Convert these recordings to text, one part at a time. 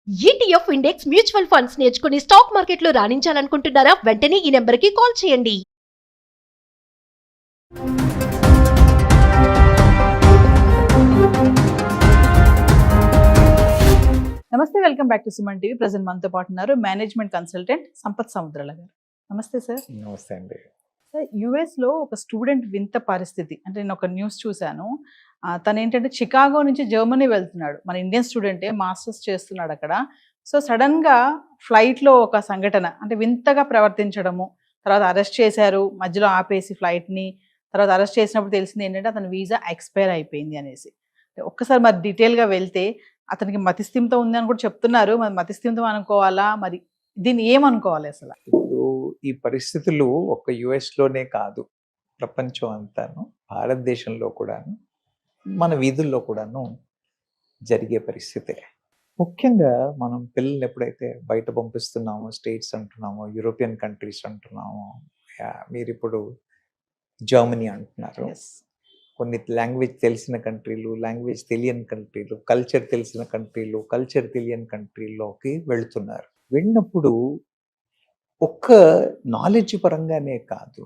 ETF index mutual funds నేర్చుకుని stock మార్కెట్లో రాణించాలనుకుంటున్నారా? వెంటనే ఈ నెంబర్కి కాల్ చేయండి. నమస్తే, welcome back to Suman TV. Present మనతో పాటు ఉన్నారు మేనేజ్మెంట్ కన్సల్టెంట్ సంపత్ సముద్రాల గారు. నమస్తే సార్. నమస్తే అండి. సార్, యుఎస్ లో ఒక స్టూడెంట్ వింత పరిస్థితి అంటే నేను ఒక న్యూస్ చూశాను. తను ఏంటంటే చికాగో నుంచి జర్మనీ వెళ్తున్నాడు. మన ఇండియన్ స్టూడెంటే, మాస్టర్స్ చేస్తున్నాడు అక్కడ. సో సడన్ గా ఫ్లైట్ లో ఒక సంఘటన అంటే వింతగా ప్రవర్తించడము, తర్వాత అరెస్ట్ చేశారు, మధ్యలో ఆపేసి ఫ్లైట్ ని. తర్వాత అరెస్ట్ చేసినప్పుడు తెలిసింది ఏంటంటే అతని వీసా ఎక్స్పైర్ అయిపోయింది అనేసి. ఒక్కసారి మరి డీటెయిల్ గా వెళ్తే అతనికి మతిస్థిమితం ఉంది అని కూడా చెప్తున్నారు. మరి మతిస్థిమితం అనుకోవాలా, మరి దీన్ని ఏమనుకోవాలి అసలు? ఇప్పుడు ఈ పరిస్థితులు ఒక్క యుఎస్ లోనే కాదు, ప్రపంచం అంతాను, భారతదేశంలో కూడాను, మన వీధుల్లో కూడాను జరిగే పరిస్థితే. ముఖ్యంగా మనం పిల్లల్ని ఎప్పుడైతే బయట పంపిస్తున్నామో, స్టేట్స్ అంటున్నామో, యూరోపియన్ కంట్రీస్ అంటున్నామో, మీరు ఇప్పుడు జర్మనీ అంటున్నారు. కొన్ని లాంగ్వేజ్ తెలిసిన కంట్రీలు, లాంగ్వేజ్ తెలియని కంట్రీలు, కల్చర్ తెలిసిన కంట్రీలు, కల్చర్ తెలియని కంట్రీల్లోకి వెళుతున్నారు. వెళ్ళినప్పుడు ఒక్క నాలెడ్జ్ పరంగానే కాదు,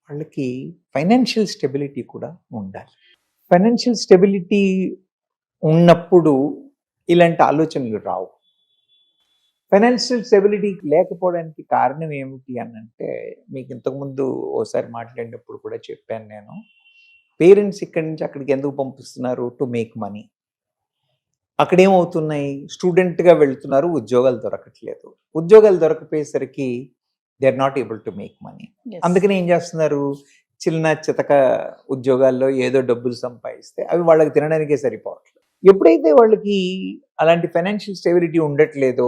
వాళ్ళకి ఫైనాన్షియల్ స్టెబిలిటీ కూడా ఉండాలి. ఫైనాన్షియల్ స్టెబిలిటీ ఉన్నప్పుడు ఇలాంటి ఆలోచనలు రావు. ఫైనాన్షియల్ స్టెబిలిటీ లేకపోవడానికి కారణం ఏమిటి అని అంటే, మీకు ఇంతకుముందు ఓసారి మాట్లాడినప్పుడు కూడా చెప్పాను నేను, పేరెంట్స్ ఇక్కడి నుంచి అక్కడికి ఎందుకు పంపిస్తున్నారు? To make money. అక్కడ ఏమవుతున్నాయి, స్టూడెంట్గా వెళ్తున్నారు, ఉద్యోగాలు దొరకట్లేదు. ఉద్యోగాలు దొరకపోయేసరికి they are not able to make money. అందుకని ఏం చేస్తున్నారు, చిన్న చితక ఉద్యోగాల్లో ఏదో డబ్బులు సంపాదిస్తే అవి వాళ్ళకి తినడానికే సరిపోవట్లేదు. ఎప్పుడైతే వాళ్ళకి అలాంటి ఫైనాన్షియల్ స్టెబిలిటీ ఉండట్లేదో,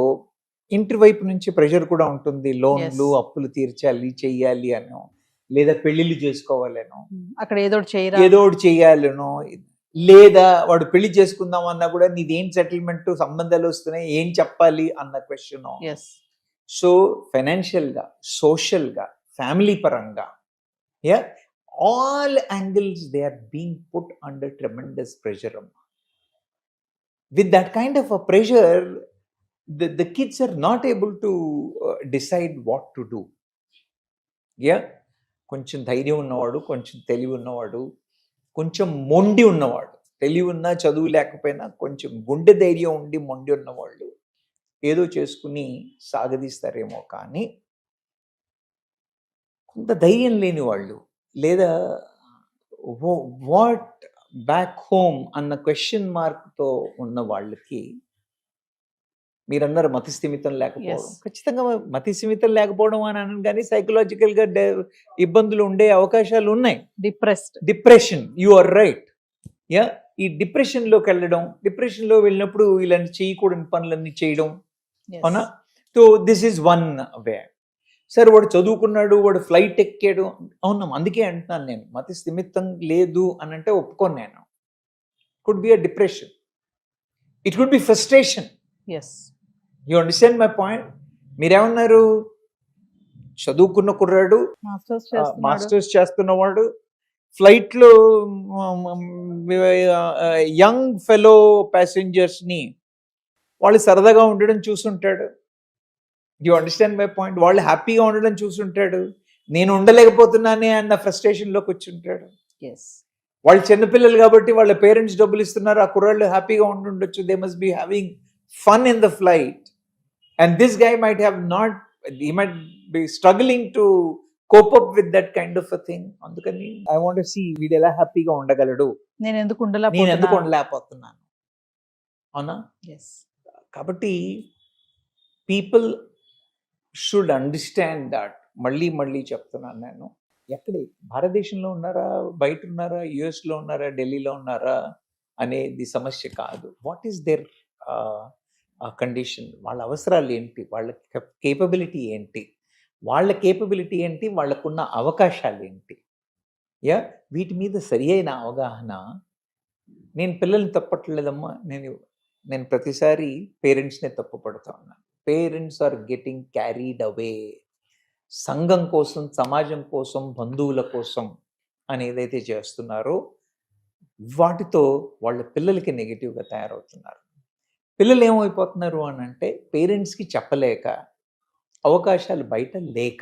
ఇంటి వైపు నుంచి ప్రెషర్ కూడా ఉంటుంది. లోన్లు, అప్పులు తీర్చాలి, చెయ్యాలి అనో, లేదా పెళ్లిళ్ళు చేసుకోవాలనో, అక్కడ ఏదో ఒకటి చెయ్యాలనో, లేదా వాడు పెళ్లి చేసుకుందాం అన్నా కూడా నీదేం సెటిల్మెంట్, సంబంధాలు వస్తున్నాయి, ఏం చెప్పాలి అన్న క్వశ్చన్. సో ఫైనాన్షియల్ గా, సోషల్ గా, ఫ్యామిలీ పరంగా, all angles they are being put under tremendous pressure. With that kind of a pressure, the kids are not able to decide what to do. కొంచెం ధైర్యం ఉన్నవాడు, కొంచెం తెలివి ఉన్నవాడు, కొంచెం మొండి ఉన్నవాడు, తెలివి ఉన్నా చదువు లేకపోయినా కొంచెం గుండె ధైర్యం ఉండి మొండి ఉన్నవాళ్ళు ఏదో చేసుకుని సాగదీస్తారేమో. కానీ కొంత ధైర్యం లేని వాళ్ళు, లేదా వాట్ బ్యాక్ హోమ్ అన్న క్వశ్చన్ మార్క్తో ఉన్న వాళ్ళకి, మీరన్నారు మతిస్థిమితం లేకపోవడం. ఖచ్చితంగా మతిస్థిమితం లేకపోవడం అని అనను, కానీ సైకలాజికల్ గా ఇబ్బందులు ఉండే అవకాశాలు ఉన్నాయి. Depression, you are right. ఈ డిప్రెషన్ లోకి వెళ్ళడం, డిప్రెషన్ లో వెళ్ళినప్పుడు ఇలాంటి చేయకూడని పనులన్నీ చేయడం, అవునా? So this is one way. సరే, వాడు చదువుకున్నాడు, వాడు ఫ్లైట్ ఎక్కాడు, అవునా, అందుకే అంటున్నాను నేను, మతి స్థిమితం లేదు అని అంటే ఒప్పుకోను నేను. Could be a depression, it could be frustration. You understand my point? మీరేమన్నారు, చదువుకున్న కుర్రాడు, మాస్టర్స్ చేస్తున్నవాడు, ఫ్లైట్ లో యంగ్ ఫెలో ప్యాసింజర్స్ ని వాళ్ళు సరదాగా ఉండడం చూస్తుంటాడు. You understand my point? వాళ్ళు హ్యాపీగా ఉండడం చూస్తుంటాడు, నేను ఉండలేకపోతున్నానే అన్న ఫ్రస్ట్రేషన్లో కూర్చుంటాడు. వాళ్ళు చిన్నపిల్లలు కాబట్టి వాళ్ళ పేరెంట్స్ డబ్బులు ఇస్తున్నారు, ఆ కుర్రాళ్ళు హ్యాపీగా ఉండుండొచ్చు. They must be having fun in the flight, and this guy might have not, he might be struggling to cope up with that kind of a thing. అందుకని ఐ వాంట్ టు సీ వీడు ఎలా హ్యాపీగా ఉండగలడు, నేను ఎందుకు ఉండలేకపోతున్నాను, అవునా? కాబట్టి people should understand that. మళ్ళీ చెప్తున్నాను నేను, ఎక్కడే, భారతదేశంలో ఉన్నారా, బయట ఉన్నారా, యుఎస్లో ఉన్నారా, ఢిల్లీలో ఉన్నారా అనేది సమస్య కాదు. వాట్ ఈస్ దేర్ కండిషన్, వాళ్ళ అవసరాలు ఏంటి, వాళ్ళ కేపబిలిటీ ఏంటి, వాళ్ళకున్న అవకాశాలు ఏంటి, వీటి మీద సరి అయిన అవగాహన. నేను పిల్లల్ని తప్పట్లేదమ్మా, నేను ప్రతిసారి పేరెంట్స్నే తప్పు పడుతా ఉన్నాను. Parents are getting carried away. సంఘం కోసం, సమాజం కోసం, బంధువుల కోసం అని ఏదైతే చేస్తున్నారో వాటితో వాళ్ళ పిల్లలకి నెగిటివ్గా తయారవుతున్నారు. పిల్లలు ఏమైపోతున్నారు అని అంటే పేరెంట్స్కి చెప్పలేక, అవకాశాలు బయట లేక,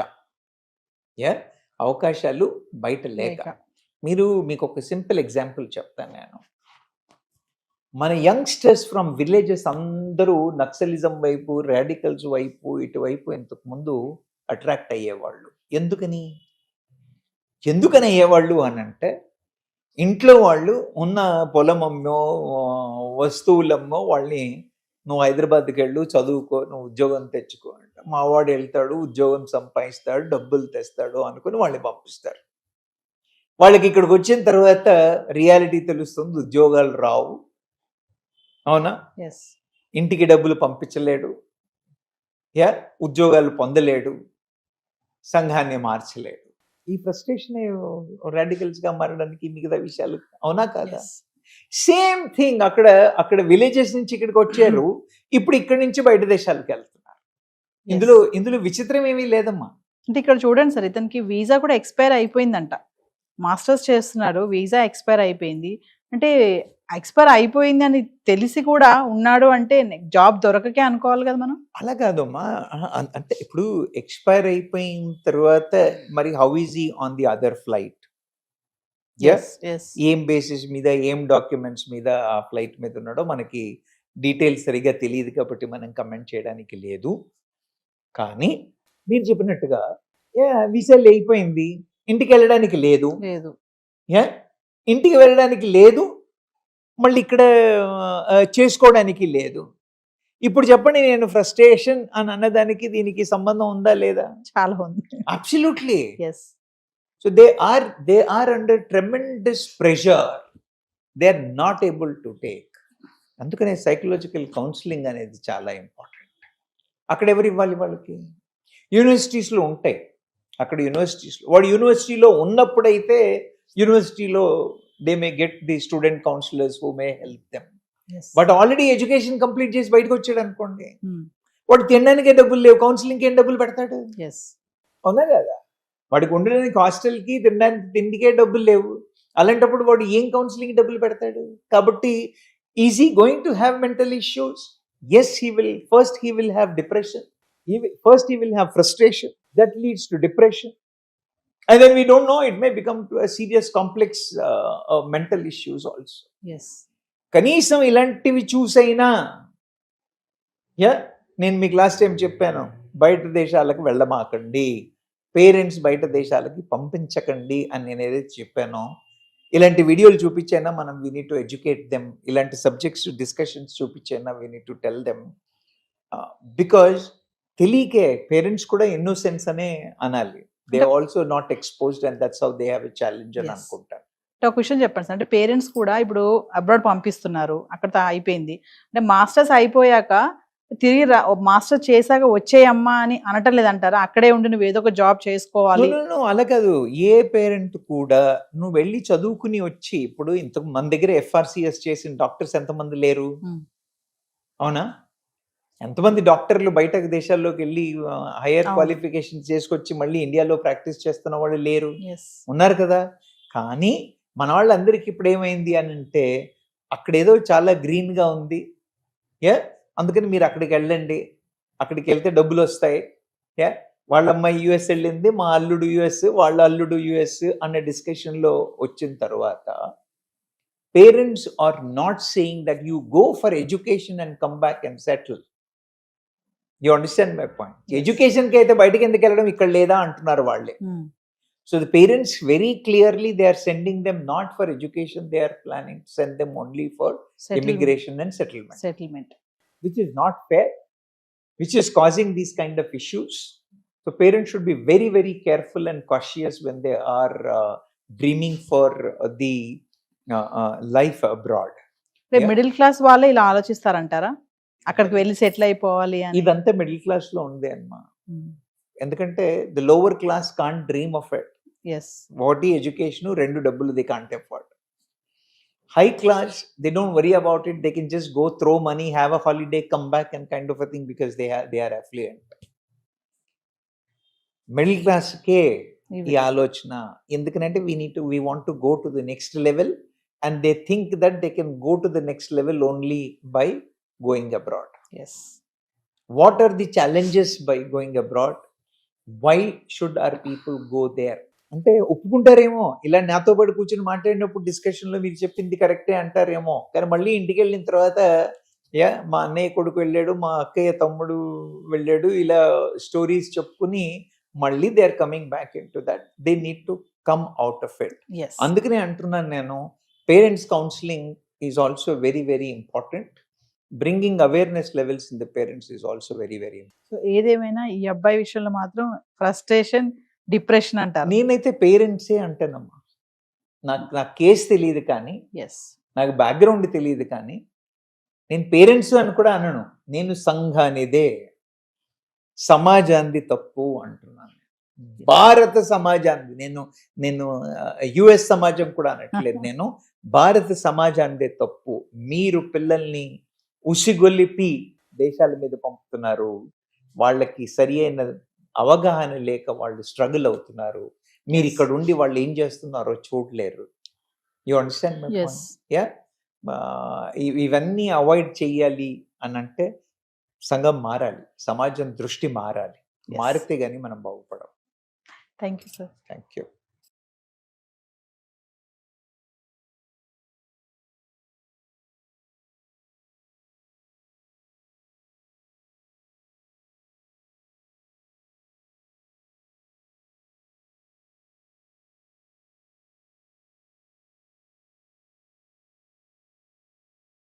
అవకాశాలు బయట లేక. మీకు ఒక సింపుల్ ఎగ్జాంపుల్ చెప్తాను నేను. మన యంగ్స్టర్స్ ఫ్రమ్ విలేజెస్ అందరూ నక్సలిజం వైపు, రాడికల్స్ వైపు, ఇటువైపు ఇంతకు ముందు అట్రాక్ట్ అయ్యేవాళ్ళు. ఎందుకని అయ్యేవాళ్ళు అని అంటే, ఇంట్లో వాళ్ళు ఉన్న పొలం అమ్మో, వస్తువులమ్మో వాళ్ళని నువ్వు హైదరాబాద్కి వెళ్ళు, చదువుకో, నువ్వు ఉద్యోగం తెచ్చుకో అంట. మావాడు వెళ్తాడు, ఉద్యోగం సంపాదిస్తాడు, డబ్బులు తెస్తాడు అనుకుని వాళ్ళని పంపిస్తారు. వాళ్ళకి ఇక్కడికి వచ్చిన తర్వాత రియాలిటీ తెలుస్తుంది, ఉద్యోగాలు రావు. అవునా? ఇంటికి డబ్బులు పంపించలేడు, ఉద్యోగాలు పొందలేడు, సంఘాన్ని మార్చలేడు. ఈ ఫ్రస్ట్రేషన్ రాడికల్స్గా మారడానికి మిగతా విషయాలు, అవునా కాదా? సేమ్ థింగ్ అక్కడ విలేజెస్ నుంచి ఇక్కడికి వచ్చారు, ఇప్పుడు ఇక్కడి నుంచి బయట దేశాలకు వెళ్తున్నారు. ఇందులో విచిత్రం ఏమీ లేదమ్మా. అంటే ఇక్కడ చూడండి సార్, ఇతనికి వీసా కూడా ఎక్స్పైర్ అయిపోయిందంట. మాస్టర్స్ చేస్తున్నాడు, వీసా ఎక్స్పైర్ అయిపోయింది. అంటే ఎక్స్పైర్ అయిపోయింది అని తెలిసి కూడా ఉన్నాడు అంటే జాబ్ దొరకకే అనుకోవాలి కదా మనం. అలా కాదమ్మా, అంటే ఇప్పుడు ఎక్స్పైర్ అయిపోయిన తర్వాత మరి how is he on the other flight? ఏం బేసిస్ మీద, ఏం డాక్యుమెంట్స్ మీద ఆ ఫ్లైట్ మీద ఉన్నాడో మనకి డీటెయిల్స్ సరిగా తెలియదు కాబట్టి మనం కమెంట్ చేయడానికి లేదు. కానీ మీరు చెప్పినట్టుగా వీసా అయిపోయింది, ఇంటికి వెళ్ళడానికి లేదు, ఇంటికి వెళ్ళడానికి లేదు, మళ్ళీ ఇక్కడ చేసుకోవడానికి లేదు. ఇప్పుడు చెప్పండి, నేను ఫ్రస్ట్రేషన్ అని అన్నదానికి దీనికి సంబంధం ఉందా లేదా? చాలా ఉంది. Absolutely. So they are under tremendous pressure, they are not able to take. అందుకనే సైకలాజికల్ కౌన్సిలింగ్ అనేది చాలా ఇంపార్టెంట్. అక్కడ ఎవరు ఇవ్వాలి వాళ్ళకి? యూనివర్సిటీస్లో ఉంటాయి. అక్కడ వాడు యూనివర్సిటీలో ఉన్నప్పుడైతే యూనివర్సిటీలో they may get the student counselors who may help them. But already education complete చేసి బయటకు వచ్చాడు అనుకోండి, వాడు తినడానికే డబ్బులు లేవు, కౌన్సిలింగ్కి ఏం డబ్బులు పెడతాడు? అవునా కదా? వాడికి ఉండడానికి హాస్టల్కి, తినడానికి తిండికే డబ్బులు లేవు. అలాంటప్పుడు వాడు ఏం కౌన్సిలింగ్ డబ్బులు పెడతాడు? కాబట్టి is he going to have mental issues? Yes, he will have depression. First he will have frustration that leads to depression. And then we don't know, it may become to a serious complex mental issues also. కనీసం ఇలాంటివి చూసైనా, నేను మీకు last time చెప్పాను, బయట దేశాలకు వెళ్ళమాకండి, parents బయట దేశాలకి పంపించకండి అని నేను ఏదైతే చెప్పానో, ఇలాంటి వీడియోలు చూపించైనా మనం we need to educate them. ఇలాంటి సబ్జెక్ట్స్ డిస్కషన్స్ చూపించైనా we need to tell them. Because తెలియకే పేరెంట్స్ కూడా ఇన్నోసెన్స్ అనే అనాలి. They are also not exposed and that's how they have a challenge అని అనుకుంటారు. ఒక విషయం చెప్పండి సార్, అంటే పేరెంట్స్ కూడా ఇప్పుడు అబ్రాడ్ పంపిస్తున్నారు, అక్కడ అయిపోయింది అంటే మాస్టర్స్ అయిపోయాక తిరిగి మాస్టర్ చేశాక వచ్చేయమ్మా అని అనటం లేదంటారా? అక్కడే ఉండి నువ్వు ఏదో ఒక జాబ్ చేసుకోవాలి. అలా కాదు, ఏ పేరెంట్ కూడా నువ్వు వెళ్ళి చదువుకుని వచ్చి, ఇప్పుడు ఇంత మన దగ్గర FRCS చేసిన డాక్టర్స్ ఎంతమంది లేరు? అవునా? ఎంతమంది డాక్టర్లు బయట దేశాల్లోకి వెళ్ళి హైయర్ క్వాలిఫికేషన్ చేసుకొచ్చి మళ్ళీ ఇండియాలో ప్రాక్టీస్ చేస్తున్న వాళ్ళు లేరు? ఉన్నారు కదా. కానీ మన వాళ్ళందరికీ ఇప్పుడు ఏమైంది అని అంటే, అక్కడ ఏదో చాలా గ్రీన్గా ఉంది, అందుకని మీరు అక్కడికి వెళ్ళండి, అక్కడికి వెళ్తే డబ్బులు వస్తాయి, వాళ్ళ అమ్మాయి US వెళ్ళింది, మా అల్లుడు US, వాళ్ళ అల్లుడు US అనే డిస్కషన్లో వచ్చిన తర్వాత parents are not saying that you go for education and come back and settle. You understand my point? Education కి అయితే బయటకి ఎందుకు వెళ్ళడం, ఇక్కడ లేదా అంటున్నారు వాళ్ళే. So the parents very clearly they are sending them not for education, they are planning to send them only for immigration and settlement, which is not fair, which is causing these kind of issues. So parents should be very, very careful and cautious when they are dreaming for the life abroad. Middle class వాళ్ళే ఇలా ఆలోచిస్తారంటారా? అక్కడికి వెళ్ళి settle అయిపోవాలి అని. ఇదంతా middle class లో ఉంది అమ్మా. ఎందుకంటే the lower class can't dream of it. What ఈ ఎడ్యుకేషన్, రెండు డబ్బులు they can't afford. High class they don't worry about it, they can just go throw money, have a holiday, come back and kind of a thing because they are affluent. Middle class కే ఈ ఆలోచన. ఎందుకంటే we want to go to the next level and they think that they can go to the next level only by going abroad? Yes. What are the challenges by going abroad? Why should our people go there? అంటే ఒప్పుకుంటారేమో, ఇలా నాతో పాటు కూర్చొని మాట్లాడినప్పుడు డిస్కషన్లో మీరు చెప్పింది కరెక్టే అంటారేమో, కానీ మళ్ళీ ఇంటికి వెళ్ళిన తర్వాత మా అన్నయ్య కొడుకు వెళ్ళాడు, మా అక్కయ్య తమ్ముడు వెళ్ళాడు, ఇలా స్టోరీస్ చెప్పుకుని మళ్ళీ they are coming back in to that. They need to come out of it. Yes. అందుకనే అంటున్నాను నేను, parents counselling is also very very important. Bringing awareness levels in the parents is also very very important. So ఏదేమైనా ఈ అబ్బాయి విషయంలో మాత్రం frustration, depression అంటారు. నేనైతే పేరెంట్సే అంటానమ్మా. నాకు కేసు తెలియదు కానీ, ఎస్. నాకు బ్యాక్గ్రౌండ్ తెలియదు కానీ, నేను పేరెంట్స్ అని కూడా అనను. నేను సంఘానిదే, సమాజాన్ని తప్పు అంటున్నాను. భారత సమాజాన్ని, నేను యుఎస్ సమాజం కూడా అనట్లేదు. నేను భారత సమాజాన్ని తప్పు. మీరు పిల్లల్ని ఉసిగొలిపి దేశాల మీద పంపుతున్నారు, వాళ్ళకి సరి అయిన అవగాహన లేక వాళ్ళు స్ట్రగుల్ అవుతున్నారు. మీరు ఇక్కడ ఉండి వాళ్ళు ఏం చేస్తున్నారో చూడలేరు. You understand my Yes. Point? Yeah. ఇవన్నీ అవాయిడ్ చేయాలి అని అంటే సంఘం మారాలి, సమాజం దృష్టి మారాలి. Yes. మారితే గానీ మనం బాగుపడం. Thank you sir. Thank you.